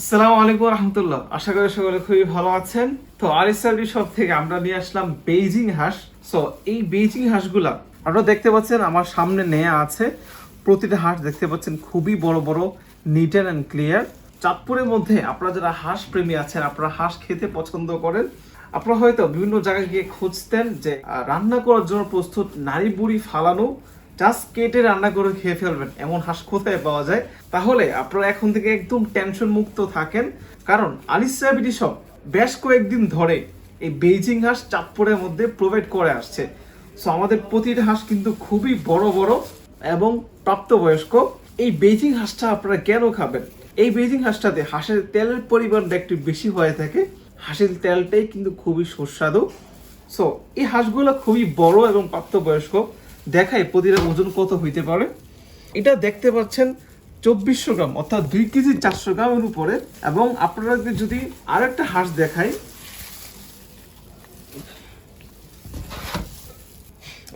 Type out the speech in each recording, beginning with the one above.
আসসালামু আলাইকুম রহমতুল্লাহ। আশা করি সকলে খুবই ভালো আছেন। তো আরিসাবরি শপ থেকে আমরা নিয়ে আসলাম বেইজিং হাঁস। সো এই বেইজিং হাঁসগুলা আপনারা দেখতে পাচ্ছেন আমার সামনে নেয়া আছে। প্রতিটা হাঁস দেখতে পাচ্ছেন খুবই বড় বড়, নিট অ্যান্ড ক্লিয়ার। চাঁদপুরের মধ্যে আপনারা যারা হাঁস প্রেমী আছেন, আপনারা হাঁস খেতে পছন্দ করেন, আপনারা হয়তো বিভিন্ন জায়গায় গিয়ে খুঁজতেন যে রান্না করার জন্য প্রস্তুত নারী বুড়ি ফালানো, জাস্ট কেটে রান্না করে খেয়ে ফেলবেন এমন হাঁস কোথায় পাওয়া যায়। তাহলে আপনারা এখন থেকে একদম টেনশন মুক্ত থাকেন, কারণ আলিসা বিডি শপ বেশ কয়েকদিন ধরে এই বেইজিং হাঁস চাঁদপুরের মধ্যে প্রোভাইড করে আসছে। সো আমাদের প্রতিটা হাঁস কিন্তু খুবই বড় বড় এবং প্রাপ্তবয়স্ক। এই বেইজিং হাঁসটা আপনারা কেন খাবেন? এই বেইজিং হাঁসটাতে হাঁসের তেলের পরিমাণটা একটু বেশি হয়ে থাকে। হাঁসের তেলটাই কিন্তু খুবই সুস্বাদু। সো এই হাঁসগুলো খুবই বড় এবং প্রাপ্তবয়স্ক। দেখাই প্রতিটা ওজন কত হইতে পারে। এটা দেখতে পাচ্ছেন 2400 গ্রাম, অর্থাৎ 2 কেজি 400 গ্রামের উপরে। এবং আপনারা যদি আরেকটা হাঁস দেখাই,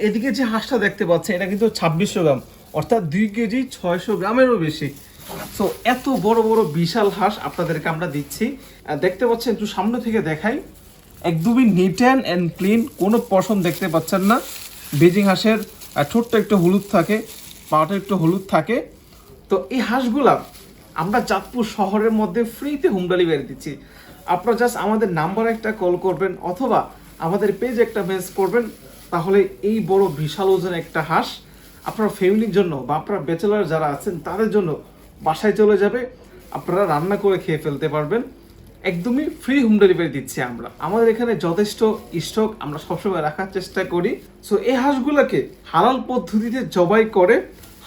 এদিকে যে হাঁসটা দেখতে পাচ্ছেন এটা কিন্তু 2600 গ্রাম, অর্থাৎ 2 কেজি 600 গ্রামেরও বেশি। সো এত বড় বড় বিশাল হাঁস আপনাদেরকে আমরা দিচ্ছি। দেখতে পাচ্ছেন, একটু সামনে থেকে দেখাই, একদমই নিট অ্যান্ড ক্লিন, কোনো পশম দেখতে পাচ্ছেন না। বেজিং হাঁসের ঠোঁটটা একটু হলুদ থাকে, পাটা একটু হলুদ থাকে। তো এই হাঁসগুলা আমরা চাঁদপুর শহরের মধ্যে ফ্রিতে হোম ডেলিভারি দিচ্ছি। আপনারা জাস্ট আমাদের নাম্বারে একটা কল করবেন অথবা আমাদের পেজে একটা মেসেজ করবেন, তাহলে এই বড় বিশাল ওজনের একটা হাঁস আপনার ফ্যামিলির জন্য বা আপনার ব্যাচেলার যারা আছেন তাদের জন্য বাসায় চলে যাবে। আপনারা রান্না করে খেয়ে ফেলতে পারবেন। একদমই ফ্রি হোম ডেলিভারি দিচ্ছি আমরা। আমাদের এখানে যথেষ্ট স্টক আমরা সবসময় রাখার চেষ্টা করি। সো এই হাঁসগুলোকে হালাল পদ্ধতিতে জবাই করে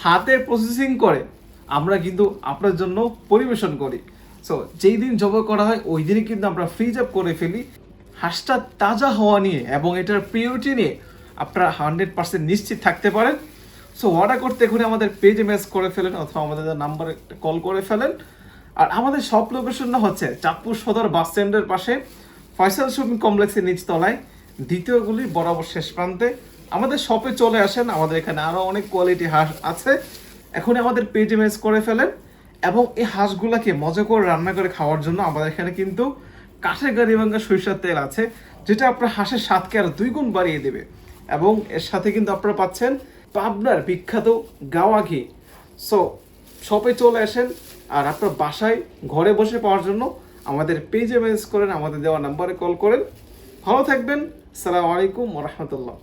হাতে প্রসেসিং করে আমরা কিন্তু আপনার জন্য পরিবেশন করি। সো যেই দিন জবাই করা হয় ওই দিনই কিন্তু আমরা ফ্রিজ আপ করে ফেলি। হাঁসটা তাজা হওয়া নিয়ে এবং এটার পিউরিটি নিয়ে আপনারা 100% নিশ্চিত থাকতে পারেন। সো অর্ডার করতে এখনই আমাদের পেজে মেসেজ করে ফেলেন অথবা আমাদের নাম্বারে কল করে ফেলেন। আর আমাদের শপ লোকেশনটা হচ্ছে চাঁদপুর সদর বাস স্ট্যান্ডের পাশে, ফয়সাল শপিং কমপ্লেক্সের নিচতলায়, দ্বিতীয় গলি বরাবর শেষ প্রান্তে। আমাদের শপে চলে আসেন, আমাদের এখানে আরও অনেক কোয়ালিটি হাঁস আছে। এখনই আমাদের পেজে মেসেজ করে ফেলেন। এবং এই হাঁসগুলাকে মজা করে রান্না করে খাওয়ার জন্য আমাদের এখানে কিন্তু কাঠের গাড়ি ভাঙ্গা সরিষার তেল আছে, যেটা আপনার হাঁসের স্বাদকে আরো 2 গুণ বাড়িয়ে দেবে। এবং এর সাথে কিন্তু আপনারা পাচ্ছেন পাবনার বিখ্যাত গাওয়া ঘি। সো শপে চলে আসেন, আর আপনার বাসায় ঘরে বসে পাওয়ার জন্য আমাদের পেজে মেসেজ করেন, আমাদের দেওয়া নাম্বারে কল করেন। ভালো থাকবেন। আসসালামু আলাইকুম ওয়া রাহমাতুল্লাহ।